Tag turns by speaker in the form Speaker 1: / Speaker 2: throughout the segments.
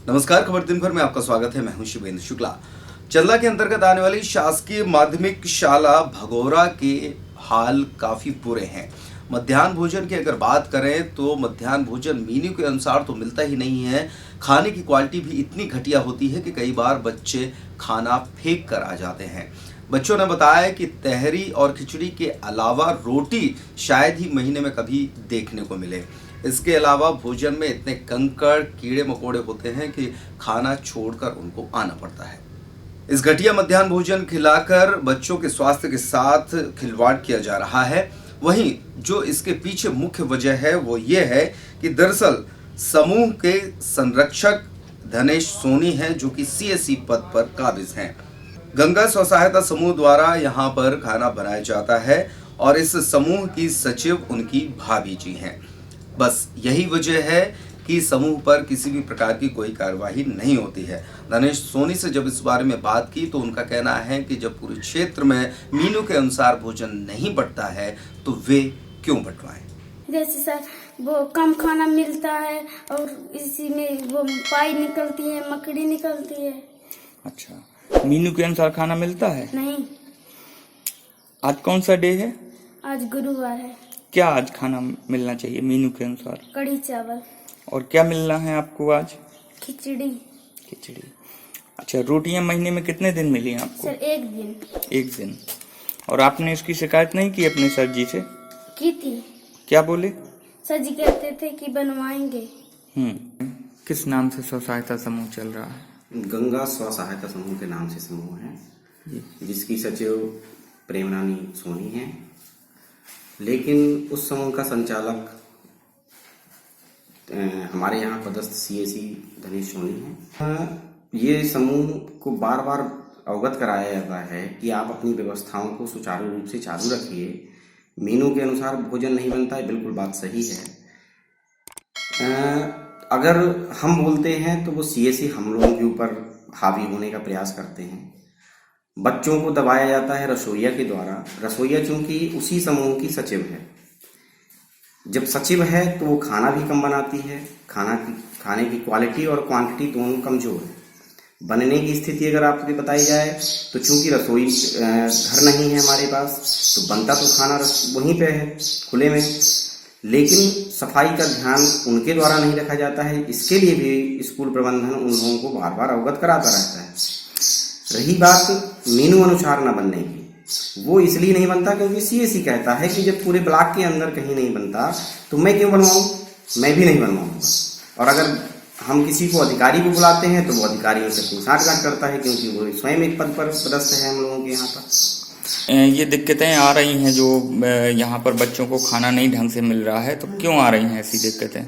Speaker 1: नमस्कार, खबर दिन भर में आपका स्वागत है। मैं हूं शुभेंद्र शुक्ला। चंदला के अंतर्गत आने वाली शासकीय माध्यमिक शाला भगोरा के हाल काफी बुरे हैं। मध्याह्न भोजन की अगर बात करें तो मध्याह्न भोजन मेन्यू के अनुसार तो मिलता ही नहीं है। खाने की क्वालिटी भी इतनी घटिया होती है कि कई बार बच्चे खाना फेंक कर आ जाते हैं। बच्चों ने बताया कि तहरी और खिचड़ी के अलावा रोटी शायद ही महीने में कभी देखने को मिले। इसके अलावा भोजन में इतने कंकड़ कीड़े मकोड़े होते हैं कि खाना छोड़कर उनको आना पड़ता है। इस घटिया मध्याह्न भोजन खिलाकर बच्चों के स्वास्थ्य के साथ खिलवाड़ किया जा रहा है। वहीं जो इसके पीछे मुख्य वजह है वो ये है कि दरअसल समूह के संरक्षक धनेश सोनी हैं, जो कि सीएससी पद पर काबिज हैं। गंगा स्व सहायता समूह द्वारा यहाँ पर खाना बनाया जाता है और इस समूह की सचिव उनकी भाभी जी हैं। बस यही वजह है कि समूह पर किसी भी प्रकार की कोई कार्यवाही नहीं होती है। धनेश सोनी से जब इस बारे में बात की तो उनका कहना है कि जब पूरे क्षेत्र में मेनू के अनुसार भोजन नहीं बंटता है तो वे क्यों बंटवाएं।
Speaker 2: जैसे सर वो कम खाना मिलता है और इसी में वो पाई निकलती है, मकड़ी निकलती है।
Speaker 3: अच्छा, मेनू के अनुसार खाना मिलता है?
Speaker 2: नहीं।
Speaker 3: आज कौन सा डे है?
Speaker 2: आज गुरुवार है।
Speaker 3: क्या आज खाना मिलना चाहिए मेनू के अनुसार?
Speaker 2: कढ़ी चावल।
Speaker 3: और क्या मिलना है आपको आज?
Speaker 2: खिचड़ी।
Speaker 3: खिचड़ी। अच्छा, रोटियां महीने में कितने दिन मिली हैं आपको?
Speaker 2: सर एक दिन।
Speaker 3: एक दिन। और आपने इसकी शिकायत नहीं की अपने सर जी से?
Speaker 2: की थी।
Speaker 3: क्या बोले?
Speaker 2: सर जी कहते थे कि बनवाएंगे।
Speaker 3: किस नाम से स्व सहायता समूह चल रहा है?
Speaker 4: गंगा स्व सहायता समूह के नाम से समूह है, जिसकी सचिव प्रेमरानी सोनी है। लेकिन उस समूह का संचालक हमारे यहाँ पदस्थ सीएसी धनेश सोनी है। ये समूह को बार बार अवगत कराया जाता है कि आप अपनी व्यवस्थाओं को सुचारू रूप से चालू रखिए। मेनू के अनुसार भोजन नहीं बनता है, बिल्कुल बात सही है। अगर हम बोलते हैं तो वो सीएसी हम लोगों के ऊपर हावी होने का प्रयास करते हैं। बच्चों को दबाया जाता है रसोइया के द्वारा। रसोइया चूंकि उसी समूह की सचिव है, जब सचिव है तो वो खाना भी कम बनाती है। खाने की क्वालिटी और क्वांटिटी दोनों कमजोर है। बनने की स्थिति अगर आपको बताई जाए तो चूंकि रसोई घर नहीं है हमारे पास, तो बनता तो खाना वहीं पे है खुले में, लेकिन सफाई का ध्यान उनके द्वारा नहीं रखा जाता है। इसके लिए भी स्कूल प्रबंधन उन लोगों को बार बार अवगत कराता रहता है। रही बात मेनू अनुसार न बनने की, वो इसलिए नहीं बनता क्योंकि सीएसी कहता है कि जब पूरे ब्लॉक के अंदर कहीं नहीं बनता तो मैं क्यों बनवाऊं, मैं भी नहीं बनवाऊंगा। और अगर हम किसी को अधिकारी को बुलाते हैं तो वो अधिकारियों से पूछताछ करता है, क्योंकि वो स्वयं एक पद पर पदस्थ है हम लोगों के यहाँ पर।
Speaker 3: ये दिक्कतें आ रही हैं जो यहाँ पर बच्चों को खाना नहीं ढंग से मिल रहा है, तो क्यों आ रही हैं ऐसी दिक्कतें?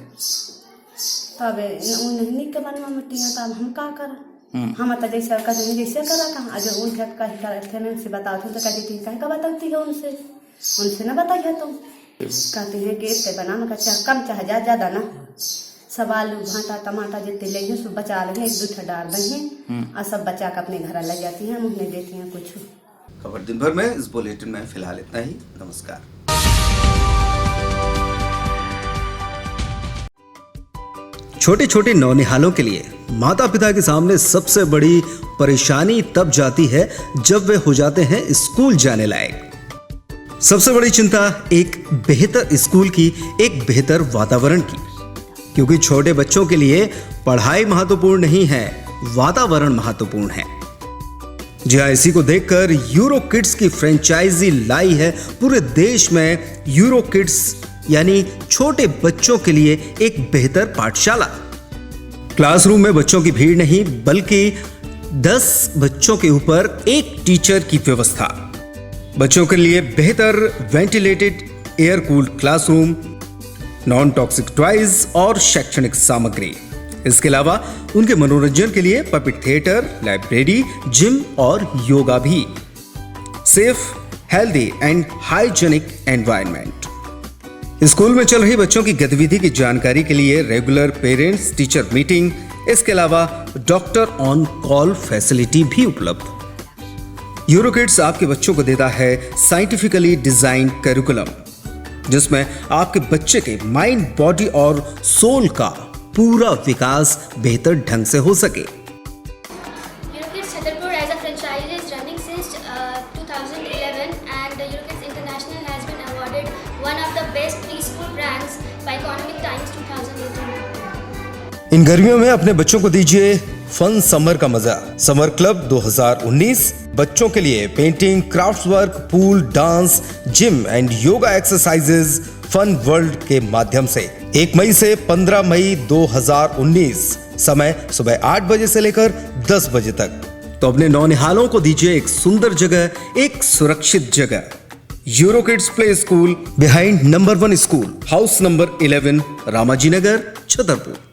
Speaker 5: तब उन्हें के बनवा मिट्टी है, तब हम का कर हम तो जैसे कहते जैसे करा कहाँ आज उनके कहीं करते हैं उनसे बताते तो कहती थी कहीं का बताती है उनसे न बताइए। तुम कहते हैं कि इतने बनाना का चाहे कम चाहे ज़्यादा ना, सब आलू भाटा टमाटर जितने ले सब बचा लेंगे, एक दूठा डाल देंगे और सब बचा के अपने घर ले जाती हैं, मुँह नहीं देती हैं कुछ।
Speaker 1: खबर दिन भर में इस बुलेटिन में फिलहाल इतना ही। नमस्कार।
Speaker 6: छोटे छोटे नौनिहालों के लिए माता पिता के सामने सबसे बड़ी परेशानी तब जाती है जब वे हो जाते हैं स्कूल जाने लायक। सबसे बड़ी चिंता एक बेहतर स्कूल की, एक बेहतर वातावरण की, क्योंकि छोटे बच्चों के लिए पढ़ाई महत्वपूर्ण नहीं है, वातावरण महत्वपूर्ण है। जी हाँ, इसी को देखकर यूरो किड्स की फ्रेंचाइजी लाई है पूरे देश में यूरो किड्स, यानी छोटे बच्चों के लिए एक बेहतर पाठशाला। क्लासरूम में बच्चों की भीड़ नहीं, बल्कि 10 बच्चों के ऊपर एक टीचर की व्यवस्था। बच्चों के लिए बेहतर ventilated air cooled classroom, non toxic toys और शैक्षणिक सामग्री। इसके अलावा उनके मनोरंजन के लिए पपेट थिएटर, लाइब्रेरी, जिम और योगा भी। Safe, healthy and hygienic environment. School में चल रही बच्चों की गतिविधि की जानकारी के लिए रेगुलर पेरेंट्स टीचर मीटिंग, इसके अलावा डॉक्टर ऑन कॉल फैसिलिटी भी उपलब्ध। यूरो किड्स आपके बच्चों को देता है साइंटिफिकली डिजाइन करिकुलम, जिसमें आपके बच्चे के माइंड, बॉडी और सोल का पूरा विकास बेहतर ढंग से हो सके।
Speaker 7: Eurokids Chhatarpur as a franchise is running since 2011 and Eurokids International has been awarded one of the best preschool brands by Economic Times 2018.
Speaker 6: इन गर्मियों में अपने बच्चों को दीजिए फन समर का मजा। समर क्लब 2019 बच्चों के लिए painting, craft work, pool, dance, gym and yoga exercises fun world के माध्यम से 1 मई से 15 मई 2019 समय सुबह 8 बजे से लेकर 10 बजे तक। तो अपने नौनिहालों को दीजिए एक सुंदर जगह, एक सुरक्षित जगह। EuroKids play school behind number 1 school, house number 11, Ramaji Nagar, Chhatarpur.